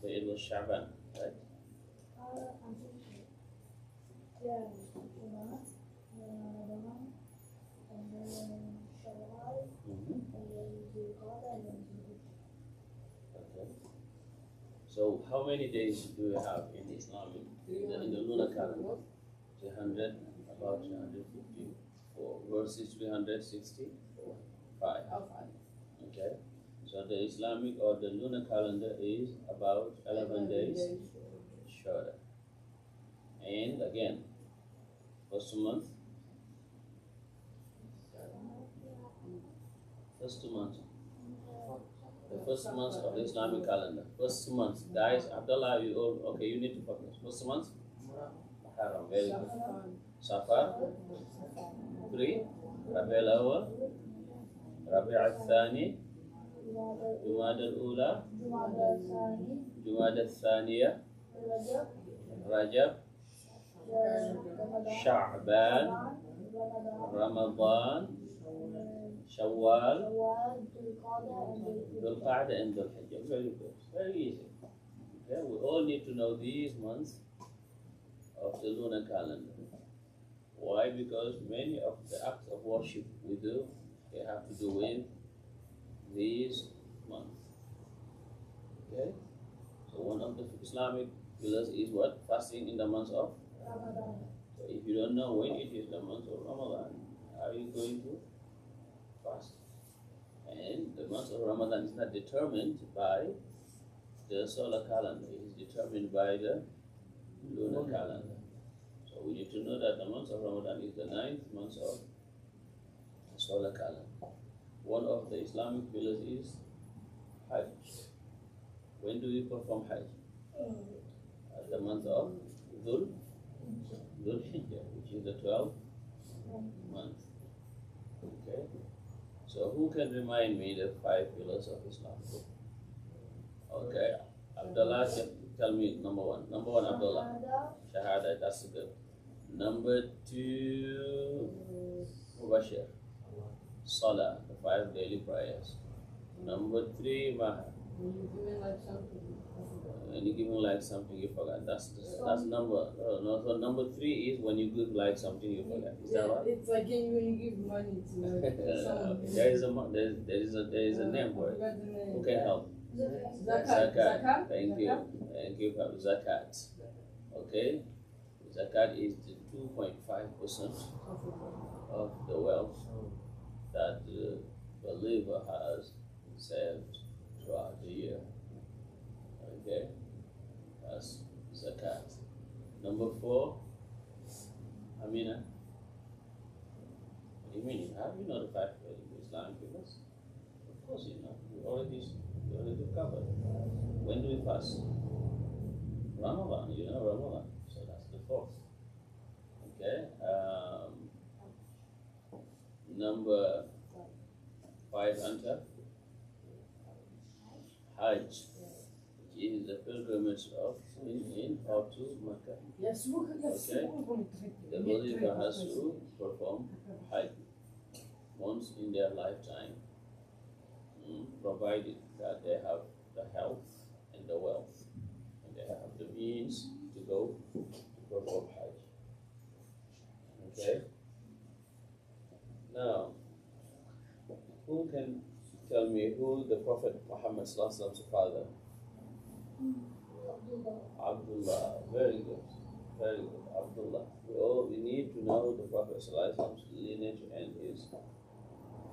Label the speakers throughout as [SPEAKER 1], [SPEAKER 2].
[SPEAKER 1] So it was Shaban, right?
[SPEAKER 2] Yeah, Ramadan, and then Shawwal, and then Zulqa'dah, and then Zulhijjah.
[SPEAKER 1] Okay. So how many days do we have in Islamic, in the lunar calendar? 300, about 354 versus 365. Okay. So the Islamic or the lunar calendar is about 11 days shorter. And again, first month, the first month of the Islamic calendar. First month, guys, Abdullah, you all, okay, you need to focus. First month, Muharram, very good. Safar, 3, Rabi al-Awwal, Rabi al-Thani, Jumada al-Ula, Jumada al-Thaniya, Rajab, Sha'ban, Ramadan, Shawwal, Dhul Qa'dah, and Dhul Hijjah. Very good. Very easy. Okay, we all need to know these months of the lunar calendar. Why? Because many of the acts of worship we do, they have to do with these months. Okay? So one of the Islamic pillars is what? Fasting in the month of
[SPEAKER 2] Ramadan.
[SPEAKER 1] So if you don't know when it is the month of Ramadan, how are you going to fast? And the month of Ramadan is not determined by the solar calendar, it is determined by the lunar calendar. So we need to know that the month of Ramadan is the 9th month of the solar calendar. One of the Islamic pillars is Hajj. When do we perform Hajj? At the month of Dhul Hijjah, which is the 12th month. Okay. So who can remind me the 5 pillars of Islam? Okay. Abdullah, tell me number 1. Number 1, Abdullah. Shahada, that's good. Number 2, Mubashir. Salah, the 5 daily prayers. Number 3, Maha. When you give like something you forgot. That's number. No, so number 3 is when you give like something you forgot. Is that right?
[SPEAKER 3] It's like when you give money to someone.
[SPEAKER 1] There is a name for it. Who can help?
[SPEAKER 3] Zakat.
[SPEAKER 1] Thank you for zakat. Okay, zakat is the 2.5% of the wealth that the believer has saved throughout the year. Okay, that's zakat. Number 4, Amina. What do you mean? How do you know the 5 Islamic pillars? Of course you know. We already covered. When do we fast? Ramadan. You know Ramadan. So that's the 4th. Okay. Number 5, Anta. Hajj. Is the pilgrimage of in or to Mecca. Okay. The believer has to perform Hajj once in their lifetime, provided that they have the health and the wealth, and they have the means to go to perform Hajj. Okay. Now, who can tell me who the Prophet Muhammad's father? Abdullah. Very good. Very good. Abdullah. We need to know the Prophet's lineage and his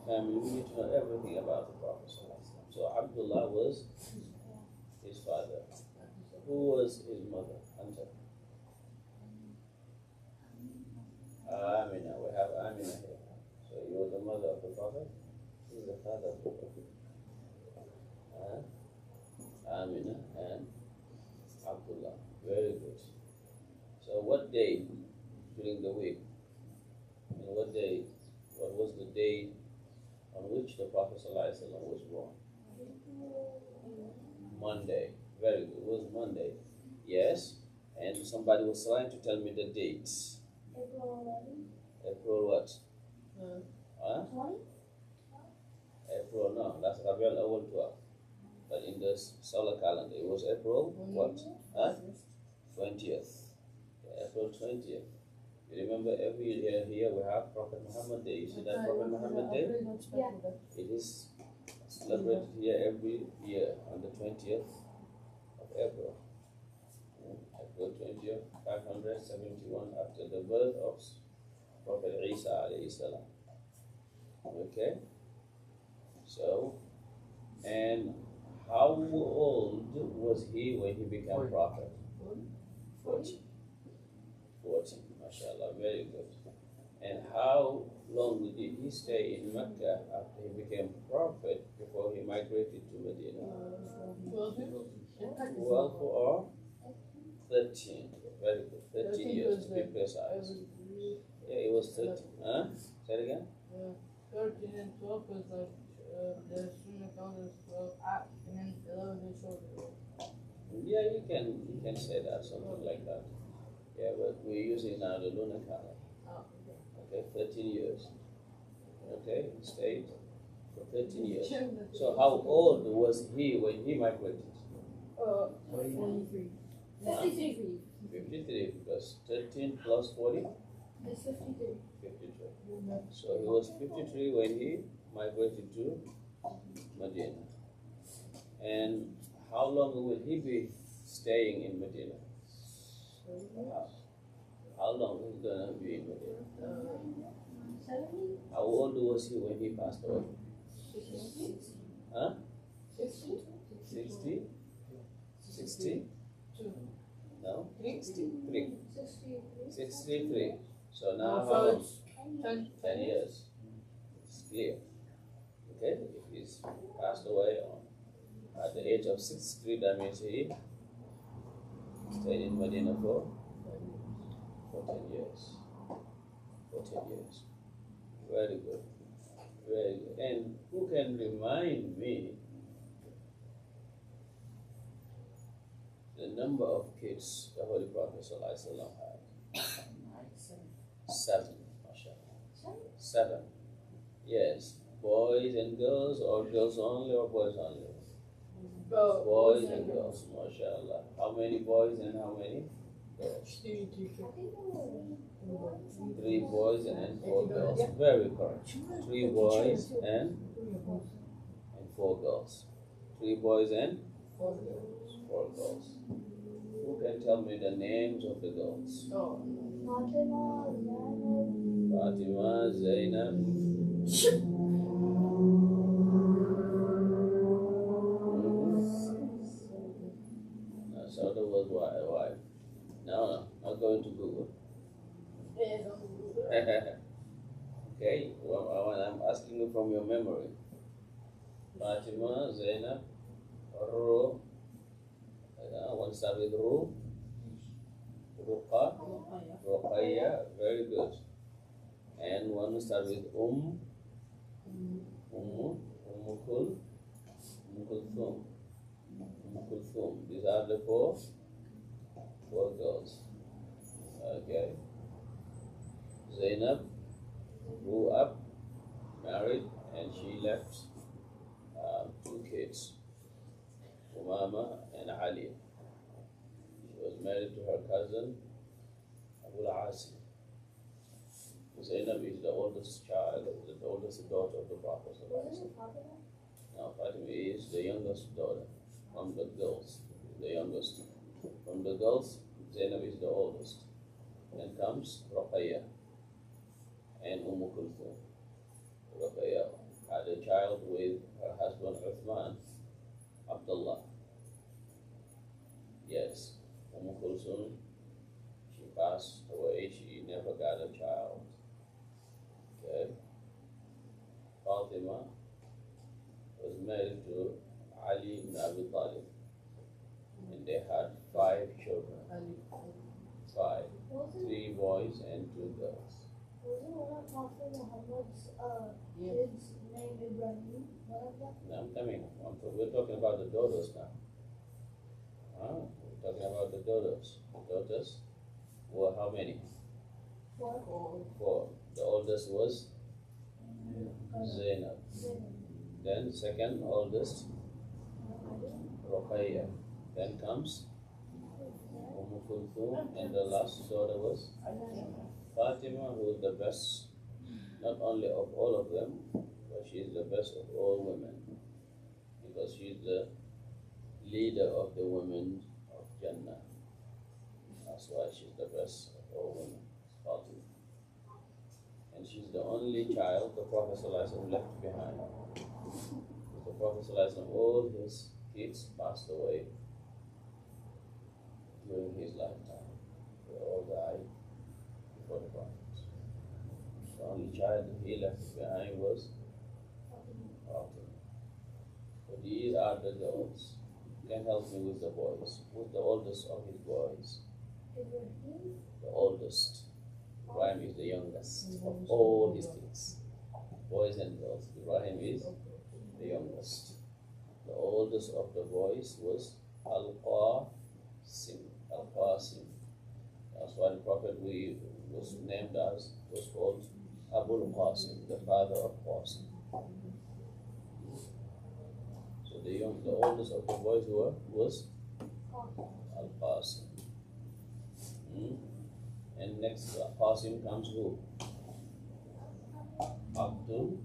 [SPEAKER 1] family. We need to know everything about the Prophet. So Abdullah was his father. Who was his mother? Anta. Amina. We have Amina here. So you were the mother of the Prophet? Who is the father of the Prophet? Amina and Abdullah. Very good. So what day during the week? And what was the day on which the Prophet ﷺ was born? Monday. Very good. It was Monday. Yes. And somebody was trying to tell me the dates. April what?
[SPEAKER 2] 20?
[SPEAKER 1] April, no. That's Rabi al-Awwal 12. But in the solar calendar, it was April what? Huh? 20th. Yeah, April 20th. You remember every year here we have Prophet Muhammad Day. You see that Prophet Muhammad Day?
[SPEAKER 2] Yeah.
[SPEAKER 1] It is celebrated here every year on the 20th of April. April 20th, 571 after the birth of Prophet Isa alayhi salam. Okay? So, and how old was he when he became prophet? 40. 40, mashallah, very good. And how long did he stay in Mecca after he became prophet before he migrated to Medina? 12 or 13. Very good. 13 years to be precise. Yeah, it was 13. Huh? Say it again?
[SPEAKER 3] 13 and 12 was like the Sunnah calendar is 12 up, and then 11 is shorter.
[SPEAKER 1] Yeah, you can say that, something like that. Yeah, but we're using now the lunar calendar.
[SPEAKER 3] Oh,
[SPEAKER 1] Okay, 13 years. Okay, he stayed for 13 years. So how old was he when he migrated?
[SPEAKER 2] 53.
[SPEAKER 1] 53, because 13 plus 40?
[SPEAKER 2] It's 53.
[SPEAKER 1] 53. So he was 53 when he migrated to Medina. And how long will he be staying in Medina? How long is he going to be in Medina?
[SPEAKER 2] 70?
[SPEAKER 1] How old was he when he passed away?
[SPEAKER 2] 60?
[SPEAKER 1] Huh?
[SPEAKER 2] 60?
[SPEAKER 1] 60? 60? No? 63.
[SPEAKER 2] 63.
[SPEAKER 1] 63. So now how
[SPEAKER 3] So
[SPEAKER 1] long?
[SPEAKER 3] it's 10,
[SPEAKER 1] 10 years. It's clear. Okay? If he's passed away at the age of 63, that means he stayed in Medina for 14 years. 14 years. Very good. Very good. And who can remind me the number of kids the Holy Prophet ﷺ had? 7, mashallah. 7. Yes. Boys and girls, or girls only, or boys only? Boys and girls, mashallah. How many boys and how many girls? 3 boys and 4 girls. Very correct. 3 boys and 4 girls. 3 boys and 4 girls. Who can tell me the names of the girls? Fatima, Zainab. So that was why. No, not going to Google. Okay, well, I'm asking you from your memory. Fatima, Zainab, Ru. One start with Ru. Ruqa, Ruqayya, very good. And one start with Kulthum. These are the 4 girls. Okay. Zainab grew up, married, and she left 2 kids, Umama and Ali. She was married to her cousin, Abu al-Asi. Zainab is the oldest child, the oldest daughter of the Prophet. Now Fatima is the youngest daughter from the girls, the youngest. From the girls, Zainab is the oldest. Then comes Ruqayya and Kulthum. Ruqayya had a child with her husband Uthman, Abdullah. Yes, Kulthum, she passed away, she never got a child. Okay. Fatima was married to Ali ibn Abi Talib, and they had 5 children. 5, 3 boys and 2 girls.
[SPEAKER 2] Wasn't one of Prophet Muhammad's kids named Ibrahim? One of them?
[SPEAKER 1] Now I'm coming. We're talking about the daughters now. We're talking about the daughters. The daughters were how many?
[SPEAKER 2] 4.
[SPEAKER 1] 4. The oldest was Zainab. Then second oldest Ruqayya. Then comes Kulthum, and the last daughter was Fatima, who is the best, not only of all of them, but she is the best of all women, because she is the leader of the women of Jannah. That's why she's the best of all women, Fatima. And she's the only child the Prophet ﷺ left behind. The Prophet ﷺ, all his kids passed away during his lifetime. They all died before the Prophet. The only child he left behind was Fatima. So these are the girls. You can help me with the boys. Who's the oldest of his boys? The oldest. Ibrahim is the youngest of all his kids. Boys and girls. Ibrahim is the youngest. The oldest of the boys was Al-Qasim. Al-Qasim. That's why the Prophet was named as, was called Abul Qasim, the father of Qasim. So the oldest of the boys was Al-Qasim. And next Qasim comes who? Abdullah.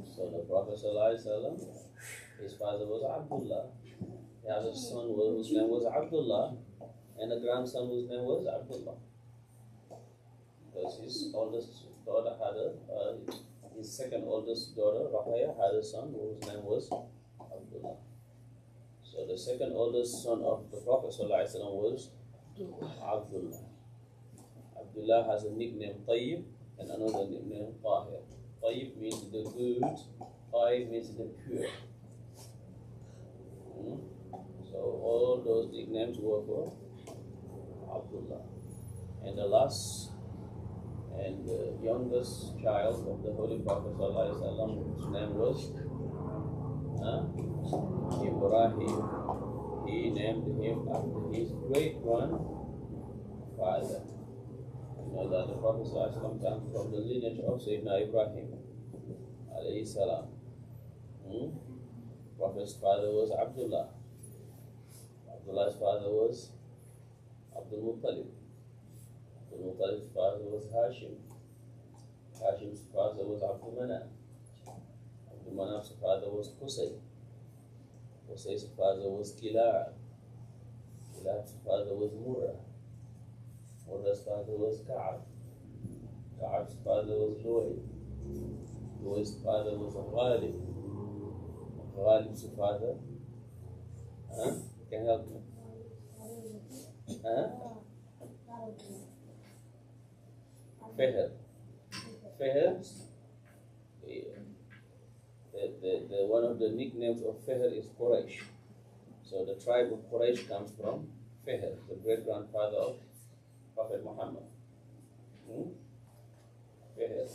[SPEAKER 1] So the Prophet ﷺ, his father was Abdullah. He had a son whose name was Abdullah, and a grandson whose name was Abdullah. Because his oldest daughter had his second oldest daughter, Ruqayya, had a son whose name was Abdullah. So the second oldest son of the Prophet ﷺ was Abdullah. Abdullah has a nickname Tayyib and another nickname Tahir. Tayyib means the good, Tahir means the pure. So all those nicknames were for Abdullah. And the last and the youngest child of the Holy Prophet ﷺ, whose name was Ibrahim. He named him after his great-grandfather. You know that the Prophet ﷺ comes from the lineage of Sayyidina Ibrahim alayhi salam. Prophet's father was Abdullah. Abdullah's father was Abdul Muttalib. Abdul Muttalib's father was Hashim. Hashim's father was Abdul Manaf. Abdul Manaf's father was Qusay. Qusay's father was Kilab. Kilab's father was Murrah. Murrah's father was Ka'ab. Ka'ab's father was Luay. Luay's father was Ghalib. Ghalib's father, can you help me? Fihr. Fihr, the one of the nicknames of Fihr is Quraysh. So the tribe of Quraysh comes from Fihr, the great-grandfather of Prophet Muhammad. Fihr.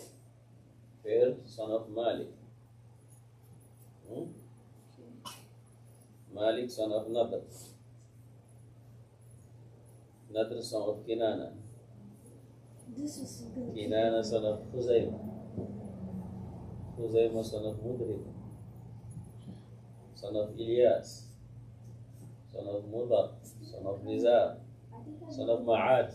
[SPEAKER 1] Fihr, son of Malik. Malik, son of Nadr. Nadr, son of Kinana. Kinana, son of Khuzaymah. Khuzaymah, son of Mudrik. Son of Ilyas. Son of Mudar. Son of Nizar. Son of Ma'ad.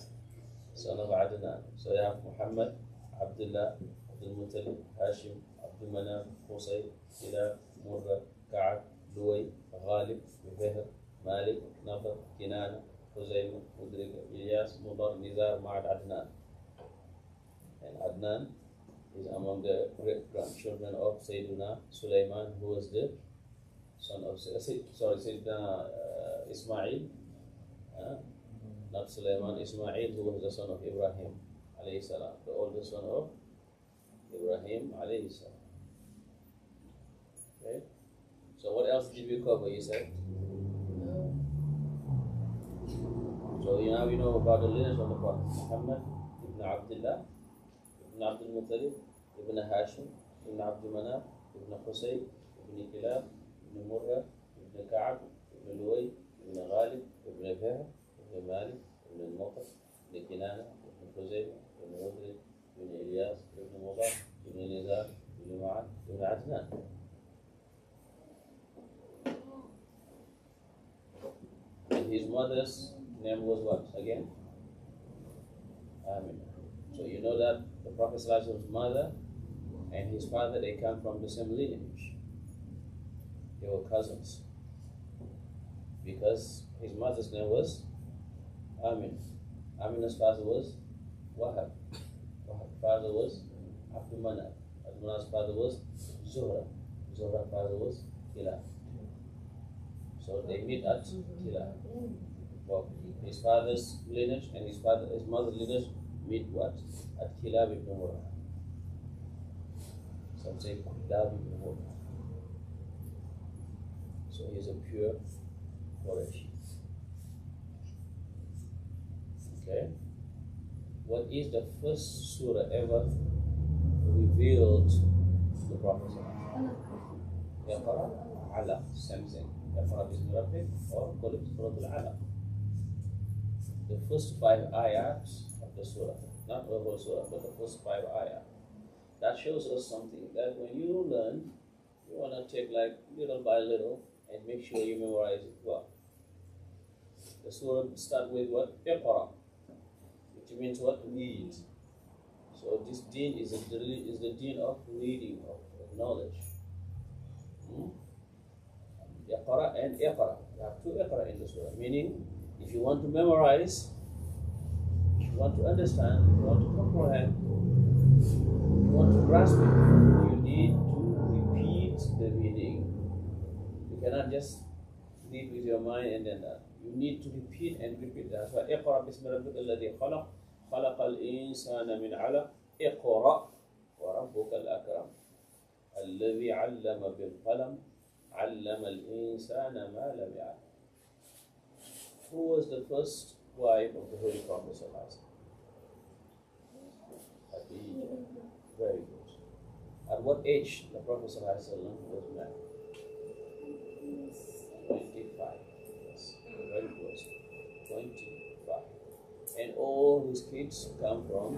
[SPEAKER 1] Son of Adnan. So you have Muhammad, Abdullah, Abdul Muttalib, Hashim, Abdul Manaf, Qusay, Kilab, Murrah, Ka'ab, Luay, Ghalib, Fihr, Malik, Nadr, Kinana, Khuzaymah, Mudrik, Ilyas, Mudar, Nizar, Ma'ad, Adnan. And Adnan is among the great-grandchildren of Sayyidina Sulaiman, who was the son of Sayyidina Ismail, not Sulaiman, Ismail, who was the son of Ibrahim alayhi salam, the oldest son of Ibrahim alayhi salam. Okay. So what else did we cover? You said. So now we know about the lineage of the Prophet Muhammad ibn Abdullah, ibn Abdul Muttalib, ibn Hashim, ibn Abdul Manaf, ibn Qusay, ibn Kilab, ibn Murrah, ibn Ka'ab, ibn Luay, ibn Ghalib, ibn Fihr, ibn Malik, ibn Nadr, ibn Kinana, ibn Khuzaymah, ibn Mudrik, ibn Ilyas, ibn Mudar, ibn Nizar, ibn ibn Adnan. And his mother's name was what again? Amina. So you know that the Prophet's mother and his father, they come from the same lineage. They were cousins. Because his mother's name was Amina. Amina's father was Wahab. Wahab's father was Abdul Manaf. Abdul Manaf's father was Zuhra. Zuhra's father was Kilab. So they meet at Kilab. Well, his father's lineage and his mother's lineage meet what? At Kilab ibn Murrah. Some say Kilab ibn Murrah. So he's a pure Quraysh. Okay? What is the first surah ever revealed to the Prophet? Yaqra Alaq, same thing. Yaqra bismi rabbik or call it Surah Al-Alaq. The first 5 ayats of the surah, not the whole surah, but the first 5 ayats. That shows us something, that when you learn, you want to take like little by little and make sure you memorize it well. The surah starts with what? Iqra, which means what? Read. So this deen is the deen of reading, of knowledge. Iqra and Iqra. You have 2 Iqra in the surah, meaning if you want to memorize, if you want to understand, if you want to comprehend, if you want to grasp it, you need to repeat the reading. You cannot just read with your mind and then that. You need to repeat and repeat. That's why اقرأ بسم ربك الذي خلق خلق الإنسان من علق اقرأ وربك الأكرم الذي علم بالقلم علم الإنسان ما لم يعلم. Who was the first wife of the Holy Prophet? Khadija. Very good. At what age the Prophet was married? 25. Yes, very close. 25. And all his kids come from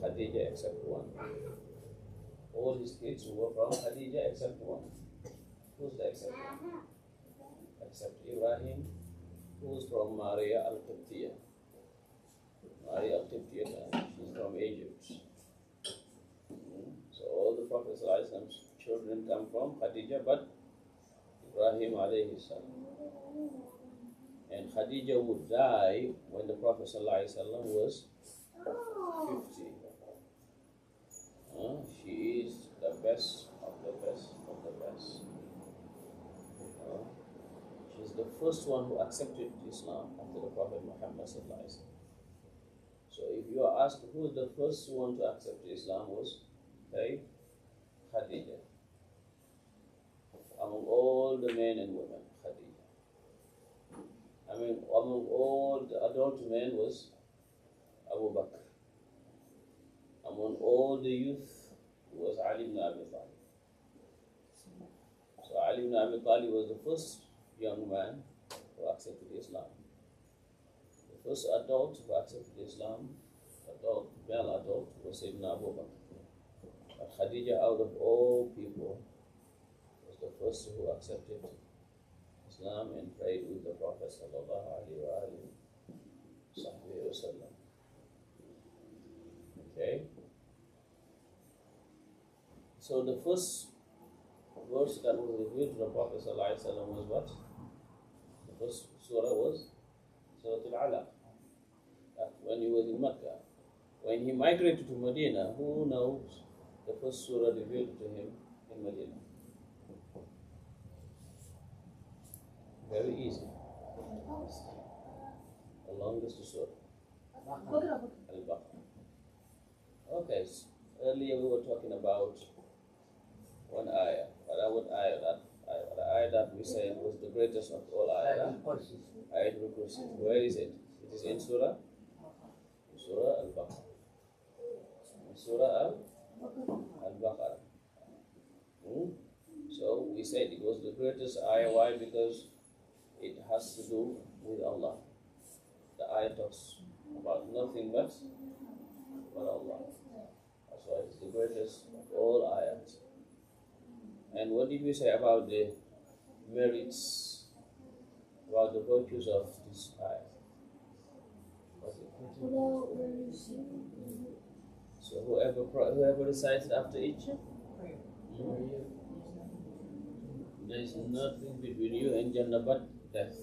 [SPEAKER 1] Khadija except one. All his kids were from Khadija except one. Who's the except one? Except Ibrahim, who's from Maria al-Qibtiyya. Maria al-Qibtiyya, she's from Egypt. So all the Prophet's children come from Khadija, but Ibrahim alayhi salam. And Khadija would die when the Prophet was 50. She is the best of the best of the best. She's the first one who accepted Islam after the Prophet Muhammad. So if you are asked who is the first one to accept Islam was Khadija. Among all the men and women, Khadija. Among all the adult men was Abu Bakr. Among all the youth was Ali ibn Abi Talib. So Ali ibn Abi Talib was the first young man who accepted Islam. The first adult who accepted Islam, male adult, was Ibn Abu Bakr. But Khadija, out of all people, was the first who accepted Islam and prayed with the Prophet sallallahu alaihi wasallam. Okay. So the first verse that was revealed to the Prophet sallallahu alaihi wasallam was what? The first surah was Surah Al-Alaq. When he was in Mecca. When he migrated to Medina, who knows the first surah revealed to him in Medina? Very easy. The longest surah. Al-Baqarah. Okay, so earlier we were talking about one ayah, the ayah that we said was the greatest of all ayah. Ayatul Kursi. Where is it? It is in Surah Al-Baqarah. Surah Al-Baqarah. So we said it was the greatest ayah. Why? Because it has to do with Allah. The ayah talks about nothing but Allah. That's why it's the greatest of all ayat. And what did we say about the merits, about the virtues of this ayat? Was it? So whoever recites after each, there is nothing between you and Jannah but death.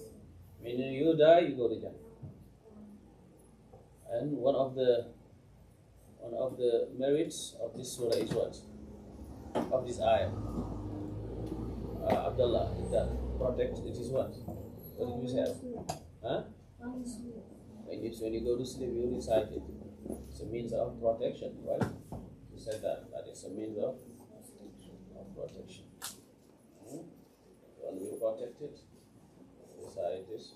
[SPEAKER 1] Meaning you die, you go to Jannah. And one of the merits of this surah is what? Of this ayah. Abdullah, that protect, it is what? What did you say? Huh? When you go to sleep, you recite it. It's a means of protection, right? You said that is a means of protection. When we protected, recite this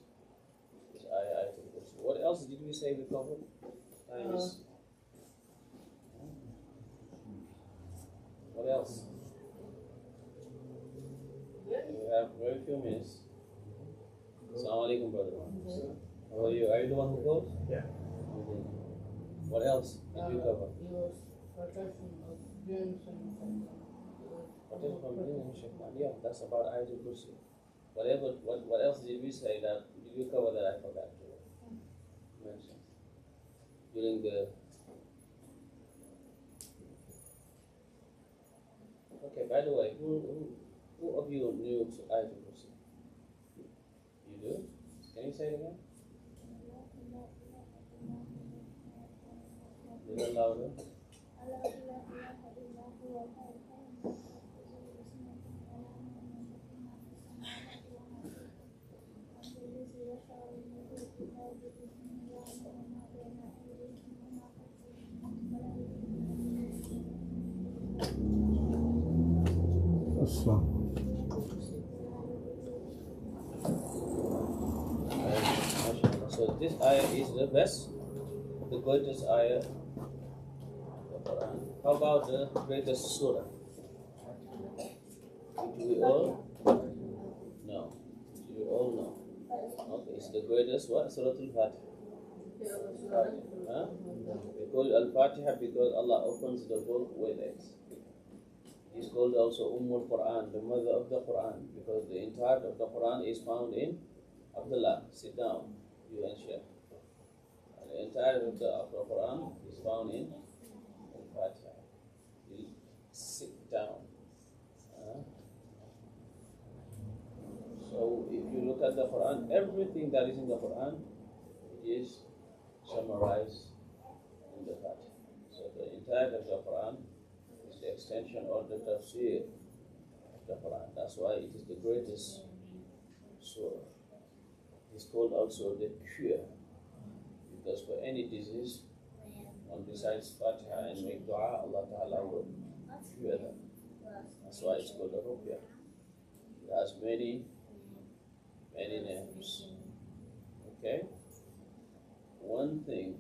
[SPEAKER 1] ayah. What else did we say we covered? What else? We have very few minutes. Assalamu alaikum, brother. How are you? Are you the one who goes?
[SPEAKER 4] Yeah.
[SPEAKER 1] What else did we cover?
[SPEAKER 3] Protection of dreams and
[SPEAKER 1] Protection from jinn and shaitan. Yeah, that's about Ayatul Kursi. What else did we say that did we cover that I forgot to mention during the? Okay. By the way, who of you knew Ayatul Kursi? You do? Can you say it again? A little louder. So this ayah is the best, the greatest ayah of the Quran. How about the greatest surah? Do we all? No. Do we all know? Okay, it's the greatest what? Surah Al-Fatiha. Huh? We call it Al-Fatiha because Allah opens the book with it. It's called also Al-Quran, the mother of the Quran, because the entirety of the Quran is found in Abdullah. Sit down, you and Sheikh. The entirety of the Quran is found in Al-Fatiha. You sit down. So if you look at the Quran, everything that is in the Quran is summarized in the Fatiha. So the entirety of the Quran is the extension or the tafsir of the Quran. That's why it is the greatest surah. It's called also the cure, because for any disease, one besides Fatiha and make dua, Allah Ta'ala will cure them. That's why it's called the Ruqya. It has many names. Okay? One thing,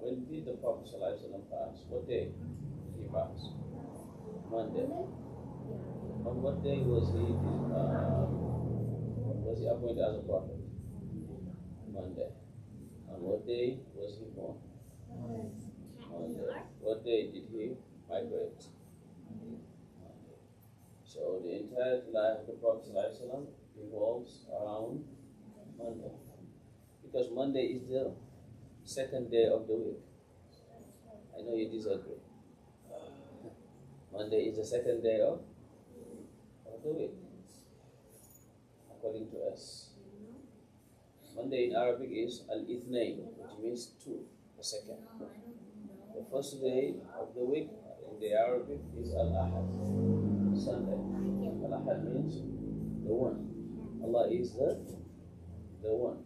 [SPEAKER 1] when did the Prophet ﷺ pass? What day did he pass? Monday. On what day was he appointed as a prophet? Monday. On what day was he born? Monday. What day did he migrate? Monday. So the entire life of the Prophet ﷺ revolves around Monday. Because Monday is the second day of the week. I know you disagree. Monday is the second day of the week, according to us. Monday in Arabic is Al-Ithnain, which means two, the second. The first day of the week in the Arabic is Al-Ahad, Sunday. Al-Ahad means the one. Allah is the one.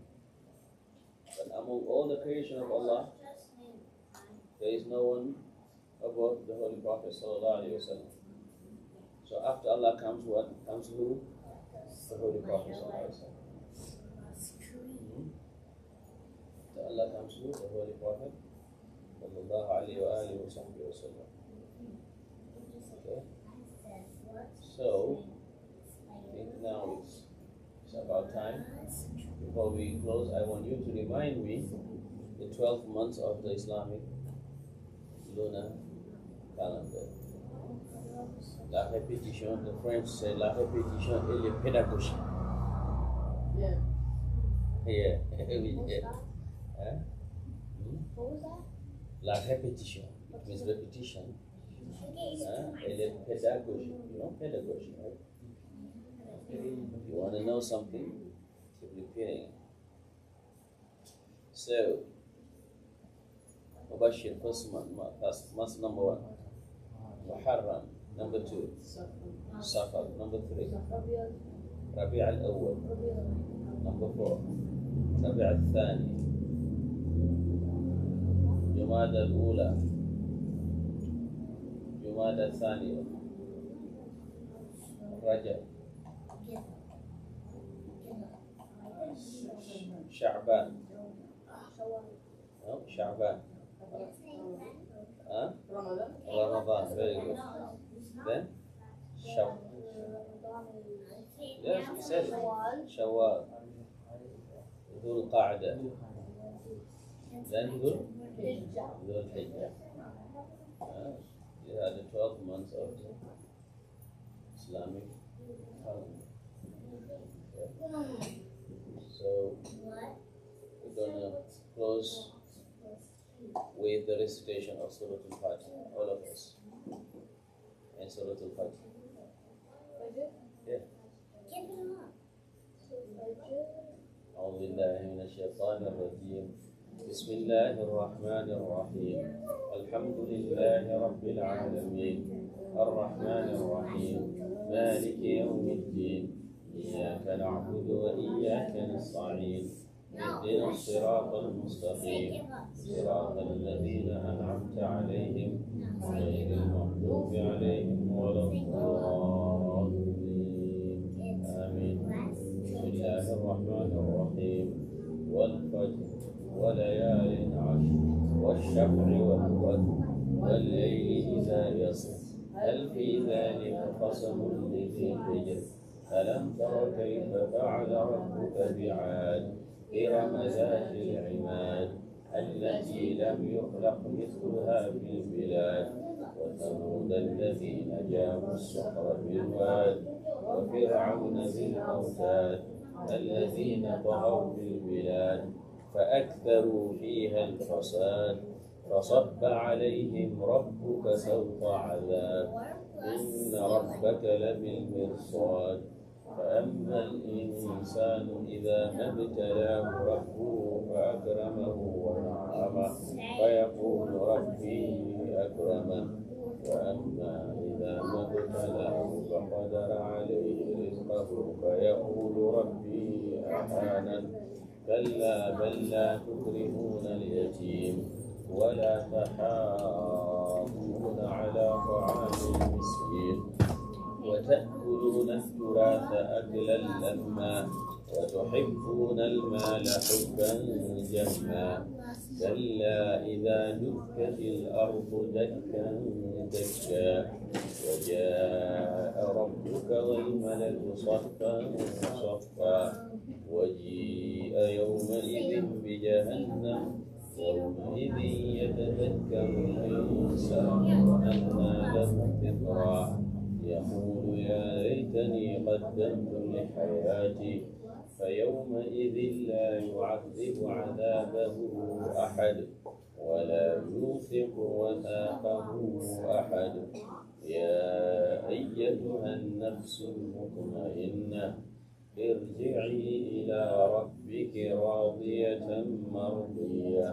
[SPEAKER 1] But among all the creation of Allah, there is no one above the Holy Prophet Sallallahu Alaihi Wasallam. So after Allah comes what? Comes who? The Holy Prophet Sallallahu Alaihi Wasallam. After Allah comes who? The Holy Prophet Sallallahu Alaihi Wasallam. Okay? So, I think now it's about time. before we close, I want you to remind me the 12 months of the Islamic lunar calendar. La répétition, the French say la répétition et le pédagogie.
[SPEAKER 3] Yeah.
[SPEAKER 1] Yeah.
[SPEAKER 2] What was that?
[SPEAKER 1] La répétition, it means repetition. Et le pédagogie, you know pedagogy, right? You want to know something, keep repeating it. So, Mubashir, first month number 1. Muharram, number 2. Safar, number 3. Rabi' al-Awwal, number 4. Rabi' al-Thani, Jumada al-Ula, Jumada al-Thaniya, Rajab, Sha'ban, no, Sha'ban, Ramadan, very good. Then, yes, you said it. Shawwal, Dhul Qa'dah, then Dhul Hijjah. These are the 12 months of the Islamic calendar. Okay. So, we're going to close with the recitation of Surah Al-Fatiha, all of us. And Surah Al-Fatiha. Yeah. أعوذ بالله من الشيطان الرجيم. بسم الله الرحمن الرحيم. الحمد لله رب العالمين الرحمن الرحيم مالك يوم الدين إياك نعبد وإياك نستعين اهدنا الصراط المستقيم صراط الذين أنعمت عليهم غير المغضوب عليهم ولا الضالين آمين. بسم الله الرحمن الرحيم والفجر وليال عشر والشفع والوتر والليل إذا يسر هل في ذلك قسم لذي حجر ألم تر كيف فعل ربك بعاد إرم ذات العماد التي لم يخلق مثلها في البلاد وثمود الذين جابوا الصخر بالواد وفرعون ذي الأوتاد الذين طغوا في البلاد فأكثروا فيها الفساد فصب عليهم ربك سوط عذاب إن ربك لبالمرصاد فأما الإنسان إذا ما ابتلاه ربه فأكرمه ونعمه فيقول ربي أكرمن وأما إذا ما ابتلاه فقدر عليه رزقه فيقول ربي أهانن كلا بل لا تكرمون اليتيم ولا تحاضون على طعام المسكين وتأكلون التراث أكلا لما وتحبون المال حبا جما كلا إذا دكت الأرض دكا دكا وجاء ربك والملك صفا صفا وجيء يومئذ بجهنم يومئذ يتذكر الإنسان وأنى له الذكرى يقول يا ليتني قدمت لحياتي فيومئذ لا يعذب عذابه أحد ولا يوثق وثاقه أحد يا أيتها النفس المطمئنة ارجعي إلى ربك راضية مرضية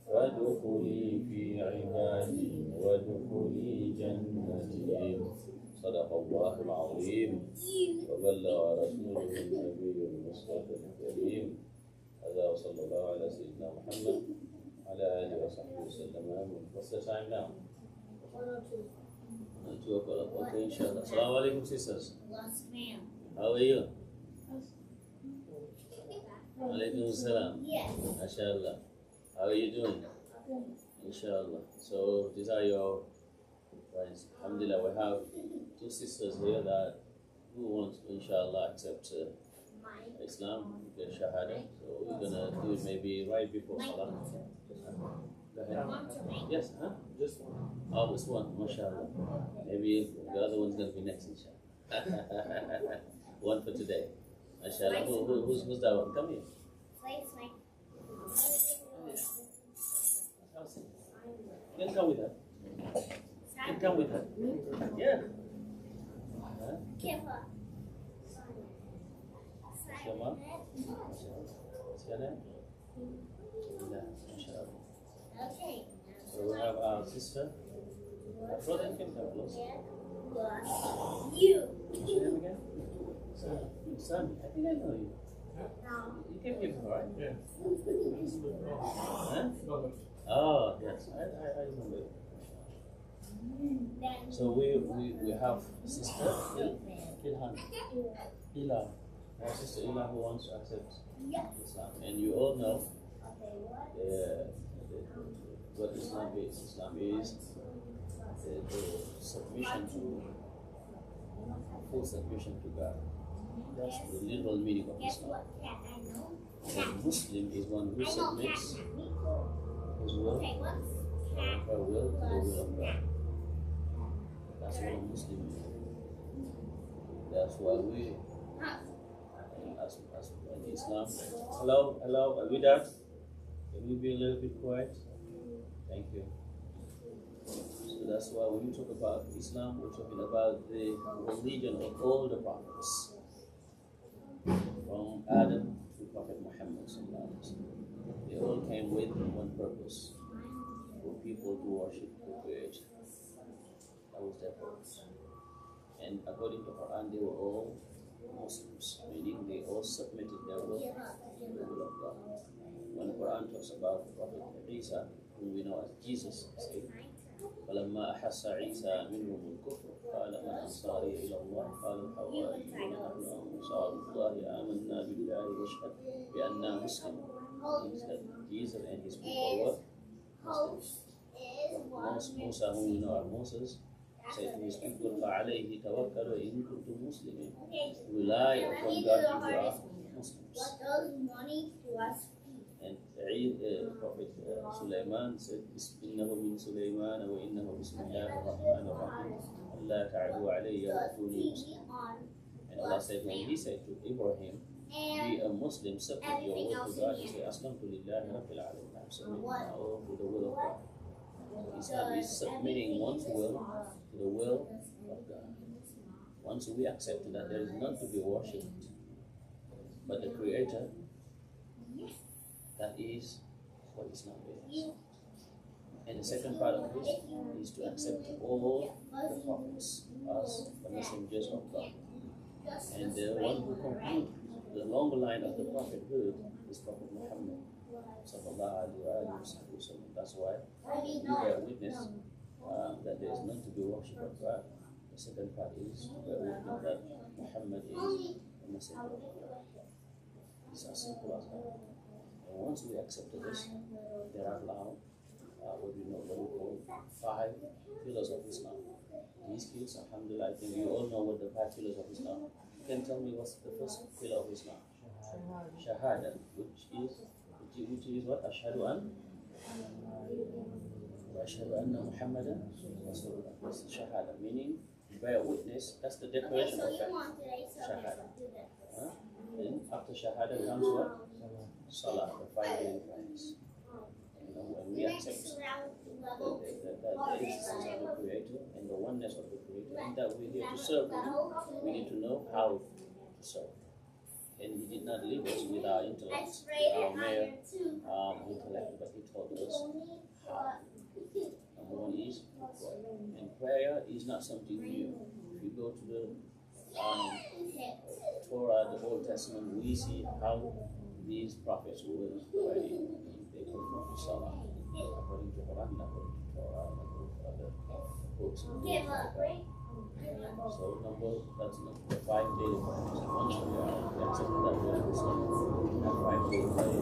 [SPEAKER 1] فادخلي في عبادي وادخلي جنتي صدق الله العظيم وبلغ رسوله النبي المصطفى الكريم هذا وصلى الله على سيدنا محمد وعلى آله وصحبه وسلم. What's the time now? 2 o'clock. Okay, inshallah. Assalamu alaikum, sisters. How are you? Alaikum salam.
[SPEAKER 2] Yes.
[SPEAKER 1] MashaAllah. How are you doing? Inshallah. So these are your friends. Alhamdulillah, we have 2 sisters here that who want to inshallah accept Islam, the Shahada. So we're gonna do it maybe right before Salah. Go ahead. Yes, huh?
[SPEAKER 4] Just one.
[SPEAKER 1] Oh, this one, mashallah. Maybe the other one's gonna be next, inshallah. One for today. Mashallah. Who's that one? Come here. You can come with her. You can come with her. Yeah. Shema. What's your name? Yeah, mashallah. So we have our sister. Our brother can come close. What's your name again? Sammy. I think I know you. You came here before, right?
[SPEAKER 4] Yeah.
[SPEAKER 1] Huh? Oh, yes. I remember. So we have sister Ilhan. Ilah. Our sister Ilah who wants to accept Islam. And you all know what Islam is. Islam is the submission to full submission to God. That's the literal meaning of Islam. And Muslim is one who submits his will, her will to the will of God. That's what a Muslim is. That's why we, as in Islam. Hello, are we there? Can we be a little bit quiet? Thank you. So that's why when we talk about Islam, we're talking about the religion of all the prophets. From Adam to Prophet Muhammad. They all came with one purpose: for people to worship the Creator. That was their purpose. And according to Quran, they were all Muslims, meaning they all submitted their will to the will of God. When the Quran talks about the Prophet Isa, whom we know as Jesus, say, فلما أحس عيسى منهم الكفر قال من أنصاري إلى الله قال الحواريون نحن أنصار الله آمنا بالله واشهد بأننا مسلمون. Jesus and his people were Muslims. Musa, whom we know as Moses, said to his people, فَعَلَيْهِ تَوَكَّلُوا إِن كُنتُم مُسْلِمِينَ. Rely upon God if you are Muslims. And Prophet Sulaiman said, إِنَّهُ مِن سُلَيْمَانَ وَإِنَّهُ بِسْمِ اللَّهِ الرَّحْمَنِ الرَّحِيمِ أَلَّا تَعْدُوا عَلَيَّ وَأْتُونِي مُسْلِمِينَ. And Allah said, when He said to Ibrahim, be a Muslim, submit your will to God, He said, أَسْلَمْتُ لِلَّهِ رَبِّ الْعَالَمِينَ. I'm submitting my will to the will of God. So Islam is submitting one's will to the will of God. Once we accept that there is none to be worshipped but the Creator, that is what Islam is. And the second part of this is to accept all the prophets as the messengers of God. And the one who concludes the long line of the prophethood is Prophet Muhammad. That's why we bear witness that there is none to be worshipped but God. The second part is to bear witness that Muhammad is the messenger of God. It's as simple as that. And once we accept this, there are now what we call 5 pillars of Islam. These pillars, alhamdulillah, I think you all know what the 5 pillars of Islam. You can tell me what's the first pillar of Islam? Shahada, which is what? Ashhadu an Muhammadan Rasulullah. That's Shahada, meaning bear witness. That's the declaration of faith. Shahada. Then after Shahada comes what? Salah, the 5 daily prayers. When we accept that the existence of the Creator and the oneness of the Creator, and that we're here to serve Him, we need to know how to serve. And He did not leave us with our intellect, with our mere intellect, but He taught us how. Number one is prayer. And prayer is not something new. If you go to the Torah, the Old Testament, we see how these prophets were praying. They performed Salah according to Quran, according to Torah, and according to other books. So that's the 5 daily prayers. Once we accept that we are Muslim, we have 5 daily prayers.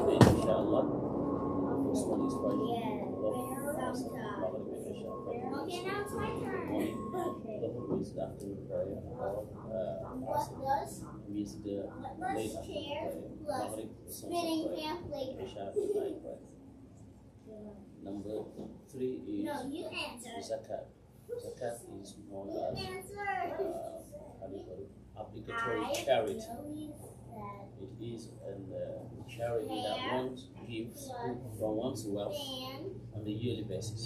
[SPEAKER 1] Then inshallah, the first one is Fajr. means the afternoon prayer, or Asr means the late afternoon prayer. Maghrib is sunset prayer. Isha is night prayer. Number 3 is zakat. Zakat is known as obligatory charity. It is a charity that one gives from one's wealth on a yearly basis.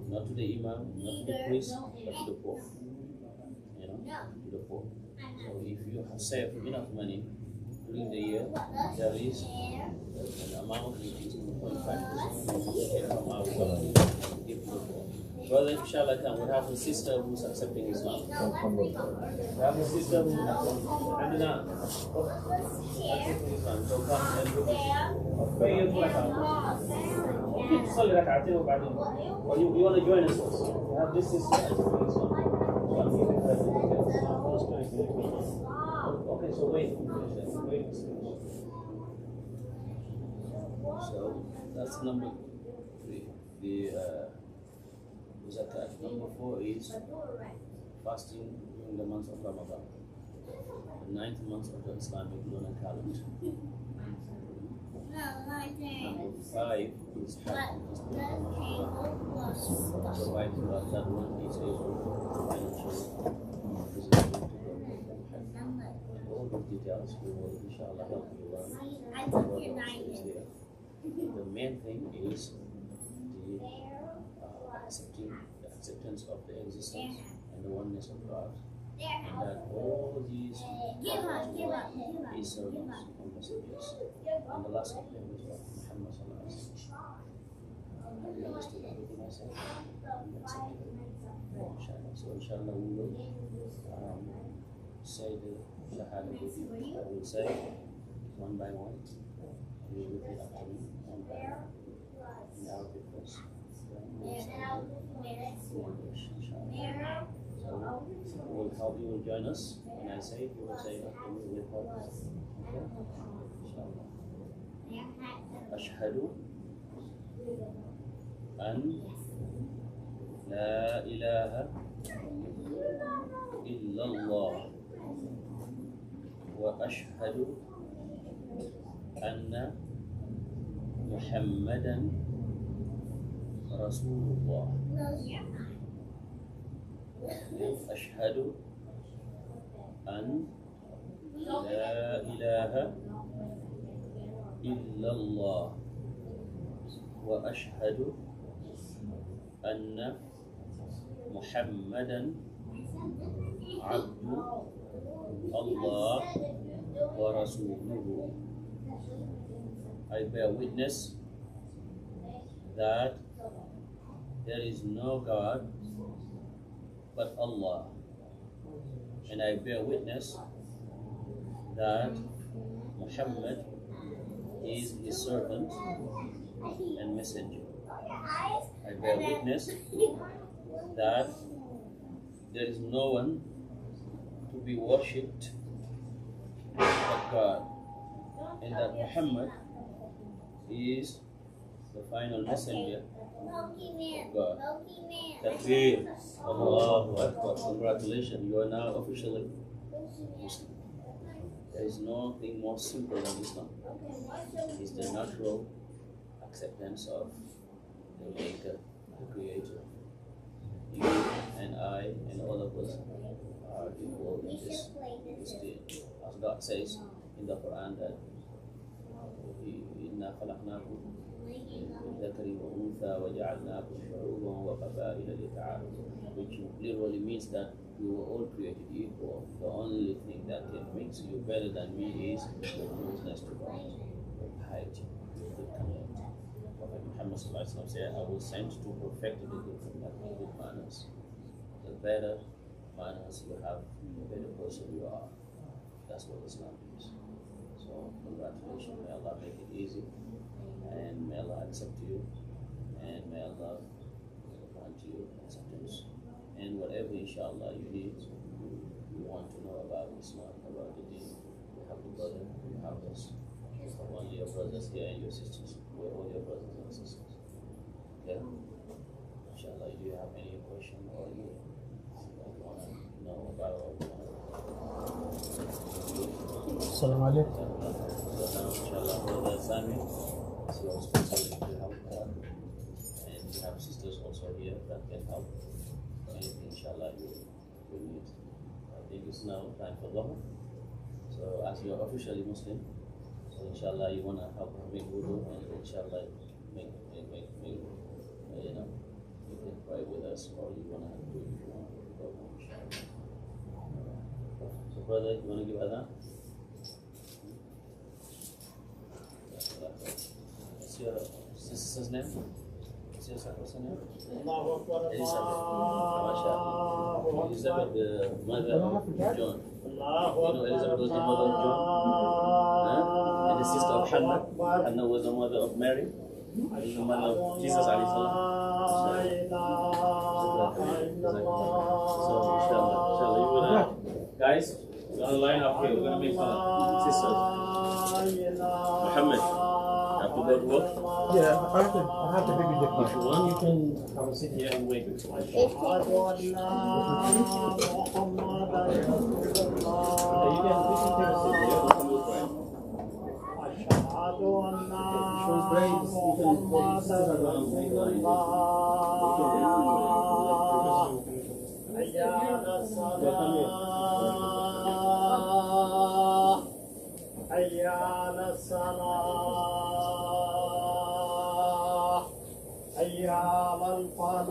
[SPEAKER 1] Not to the imam, not to the priest, but to the poor. You know, to the poor. So if you have saved enough money during the year, there is an amount which is 2.5% from our wealth give to the poor. Brother, inshallah, we have a sister who's accepting Islam. We have a sister who's accepting Islam. So come and pray your rak'ah. Okay, صلي ركعتين وبعدين. Or you want to join us also? We have this sister accepting Islam. Okay, so wait. So that's number 3. The zakat. Number 4 is fasting during the month of Ramadan, the 9th month of the Islamic lunar calendar. Number 5 is Hajj, provided that one is able to financially and all those details we will inshallah help you learn. The main thing is the acceptance of the existence and the oneness of God, and that all these His servants and messengers, and the last of them is Muhammad sallallahu alaihi wasallam. Have you understood everything I said? Inshallah. So inshallah we will say the Shahada with you. I will say one by one. You will repeat after me one by one. In Arabic first. So we'll help you will join us. When I say it, you will say it after me with help. Okay? Inshallah. Ashhadu an la ilaha illallah wa ashhadu anna Muhammadan Rasulullah. أشهد أن لا إله إلا الله وأشهد أن محمدا عبد الله ورسوله. I bear witness that there is no God but Allah, and I bear witness that Muhammad is his servant and messenger. I bear witness that there is no one to be worshipped but God, and that Muhammad is the final messenger of God. Takbir. Allahu Akbar. Congratulations, you are now officially Muslim. There is nothing more simple than Islam. It's the natural acceptance of the Maker, the Creator. You and I and all of us are equal in this deal. As God says in the Quran that إِنَّا خَلَقْنَاكُمْ مِنْ ذَكَرٍ وَأُنْثَى وَجَعَلْنَاكُمْ شُعُوبًا وَقَبَائِلَ لِتَعَارَفُوا, which literally means that we were all created equal. The only thing that can make you better than me is your closeness to God, your piety, your good conduct. Prophet Muhammad said, I was sent to perfect the good manners. The better manners you have, the better person you are. That's what Islam is. So congratulations, may Allah make it easy, and may Allah accept you, and may Allah grant you acceptance. And whatever inshallah you need, you want to know about Islam, about the deen, you have the brother, you have us. All your brothers here and your sisters. We're all your brothers and sisters. Okay? Inshallah, do you have any question or you want to
[SPEAKER 4] Assalamu alaikum.
[SPEAKER 1] So now, inshallah, brother Sami is your sponsor to help out. And we have sisters also here that can help. Anything, inshallah, you need. I think it's now time for Dhuhr. So as you are officially Muslim, so inshallah you want to help her make wudu and inshallah make you know, you can pray with us or you want to do it if you want to go home, inshallah. So brother, you want to give adhan? What's your sister's name? What's your name? Elizabeth, the mother of John. You know Elizabeth was the mother of John? Huh? And the sister of Hannah. Hannah was the mother of Mary. The mother of Jesus alayhi salam. So inshallah, you wanna, guys, we're gonna line up here. We're gonna make sisters. Muhammad, have to go to work?
[SPEAKER 4] Yeah, I have to maybe dip
[SPEAKER 1] If you want, you can come and sit here and wait.
[SPEAKER 5] أيام الفلاح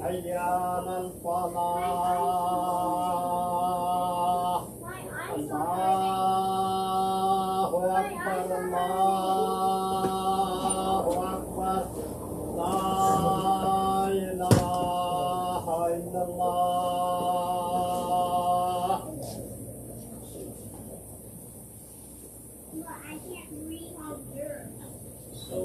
[SPEAKER 5] أيام الفلاح الله أكبر الله أكبر لا إله إلا الله.
[SPEAKER 2] I can't read on dirt.
[SPEAKER 1] So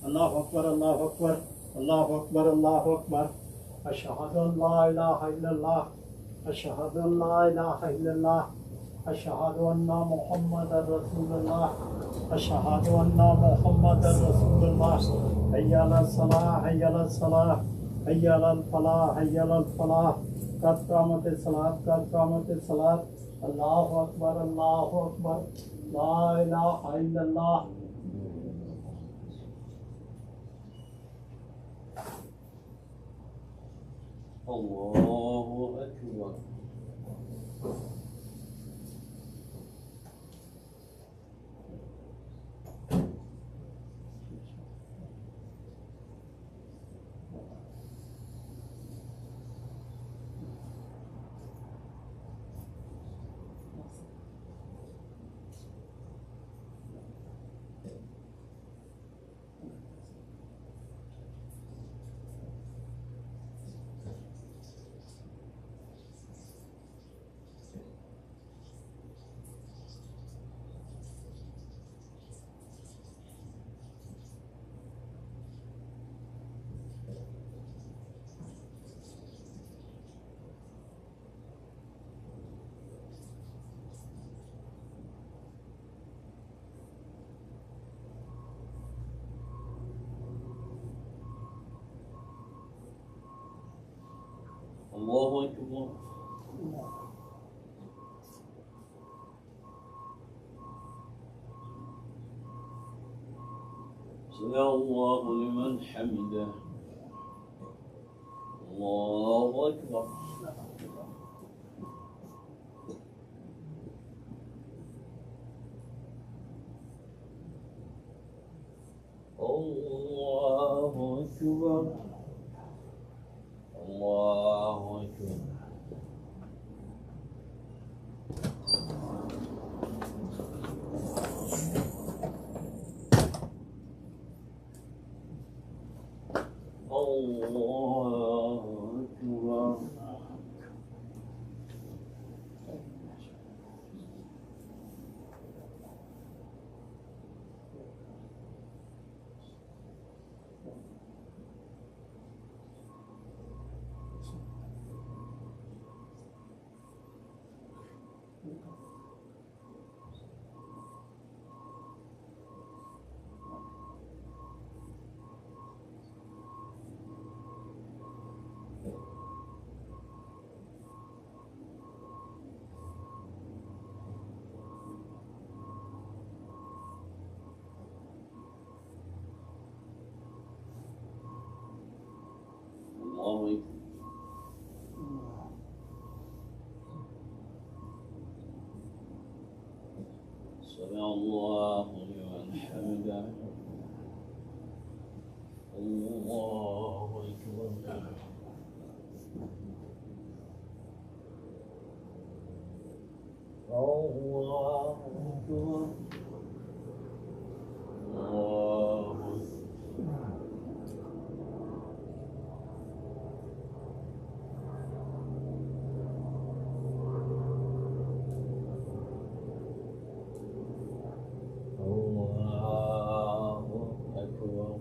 [SPEAKER 5] الله أكبر الله أكبر الله أكبر الله أكبر أشهد أن لا إله إلا الله أشهد أن لا إله إلا الله أشهد أن محمدا رسول الله أشهد أن محمدا رسول الله حي على الصلاة حي على الصلاة حي على الفلاح حي على الفلاح قد قامت الصلاة قد قامت الصلاة الله أكبر الله أكبر لا إله إلا الله.
[SPEAKER 1] Allahu Akbar. Allahu Akbar. سمع الله لمن حمده. الله أكبر. الله أكبر. الله أكبر. الله أكبر. الله سمع الله لمن حمده الله أكبر الله أكبر الله أكبر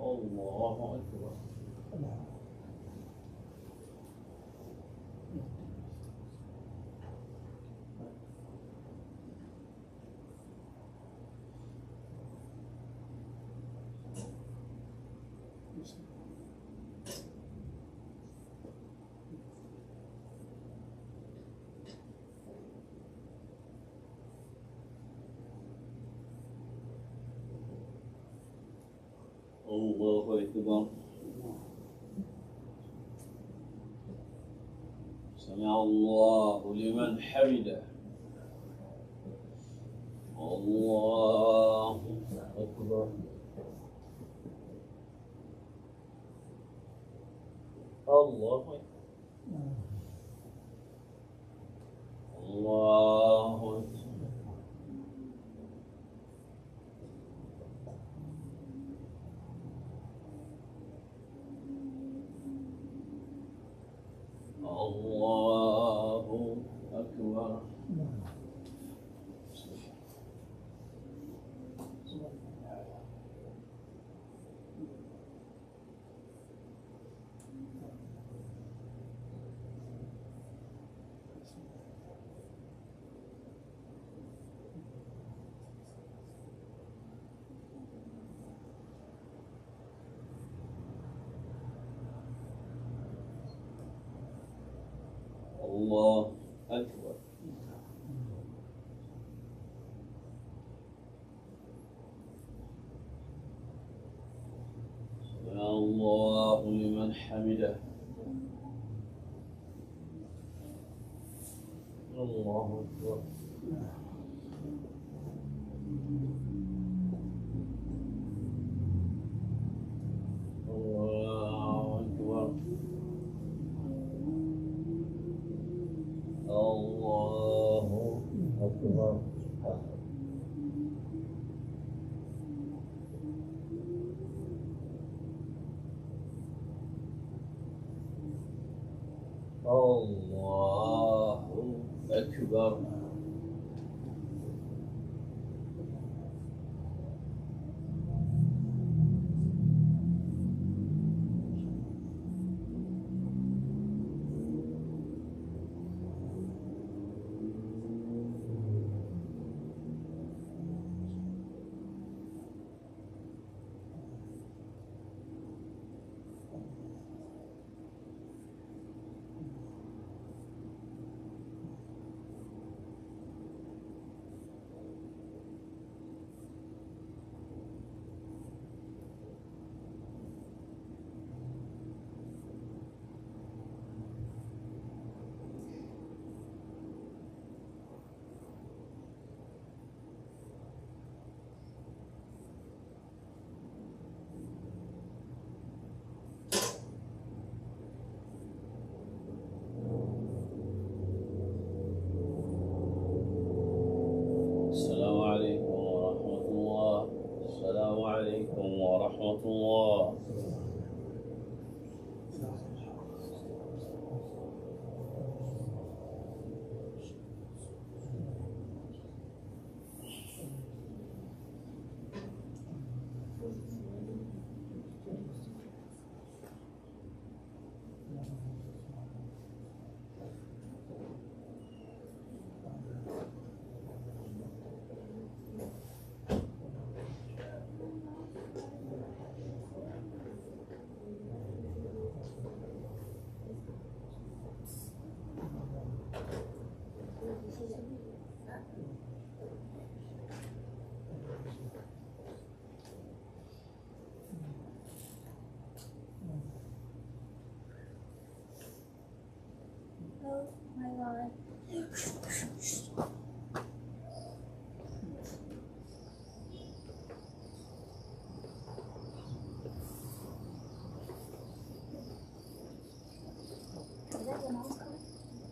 [SPEAKER 1] الله أكبر الله أكبر سمع الله لمن حمده الله أكبر الله أكبر الله أكبر الله أكبر الله أكبر سمع الله لمن حمده الله أكبر الله أكبر الله أكبر الله أكبر
[SPEAKER 2] Oh my god.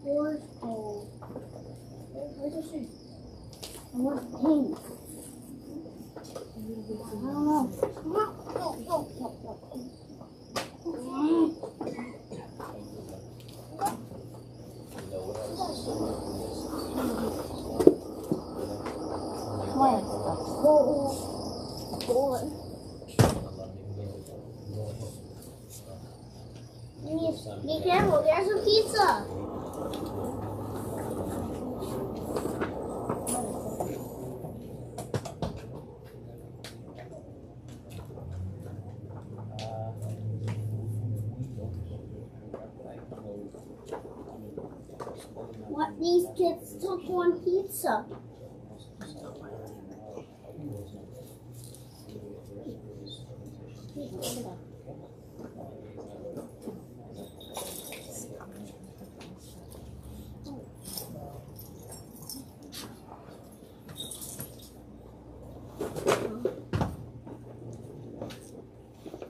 [SPEAKER 2] Where's gold? Where's the shoe? I want pink. Be careful, there's a pizza. What, these kids took one pizza.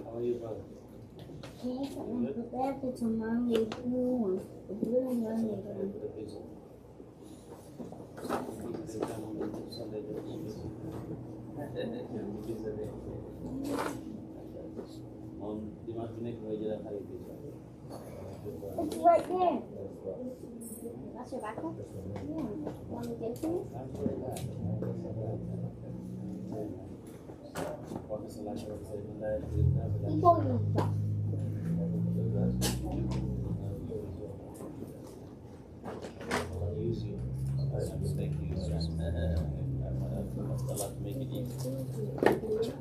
[SPEAKER 1] How are you, brother?
[SPEAKER 2] Okay, so I'm prepared for tomorrow. The blue one. The blue and yellow one. It's right there. That's your backpack? Yeah. Want to get to it? People use that.
[SPEAKER 1] Use you. Thank you. Allah to make it easy.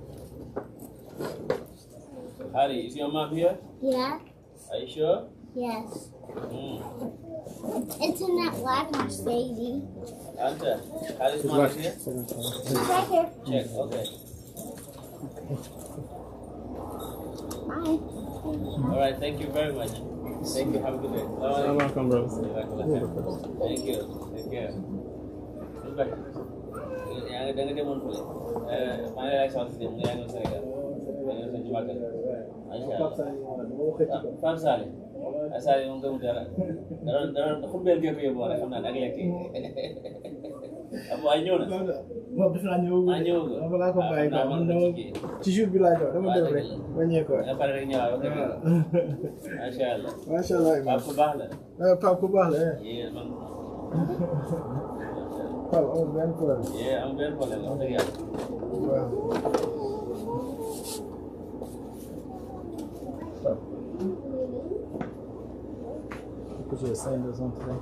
[SPEAKER 1] Harry, is your mom here?
[SPEAKER 2] Yeah.
[SPEAKER 1] Are you sure?
[SPEAKER 2] Yes.
[SPEAKER 1] Mm.
[SPEAKER 2] Internet lag, my baby.
[SPEAKER 1] Anta, Harry's mom is here?
[SPEAKER 2] She's right here.
[SPEAKER 1] Check, okay.
[SPEAKER 2] Bye.
[SPEAKER 1] Alright, thank you very much. Thank you, have a good day.
[SPEAKER 4] You're welcome, bro.
[SPEAKER 1] Thank you. Take care. Goodbye. Yang ada demoon pula. Mana lagi soal sini? Yang ada Senegal. Yang ada Jumakan. Masya. Faham Saleh. Asal yang kamu darah. Darah khutbah dia punya buat. Kamu nak lagi lagi. Abu Anyo na.
[SPEAKER 4] Mo bis na ñew.
[SPEAKER 1] Anyo.
[SPEAKER 4] Wala ko bay ko. Man dama ci jour bi la jox dama def rek. Wañé ko.
[SPEAKER 1] Nga pare rek ñëwaat ok. Masha Allah.
[SPEAKER 4] Masha Allah.
[SPEAKER 1] Pap ku baax la.
[SPEAKER 4] Pap ku baax la.
[SPEAKER 1] Yeah, man.
[SPEAKER 4] Pap am ben problème.
[SPEAKER 1] Yeah, am benn problème wax dëgg yàlla.
[SPEAKER 4] Waaw. Put your sandals on today.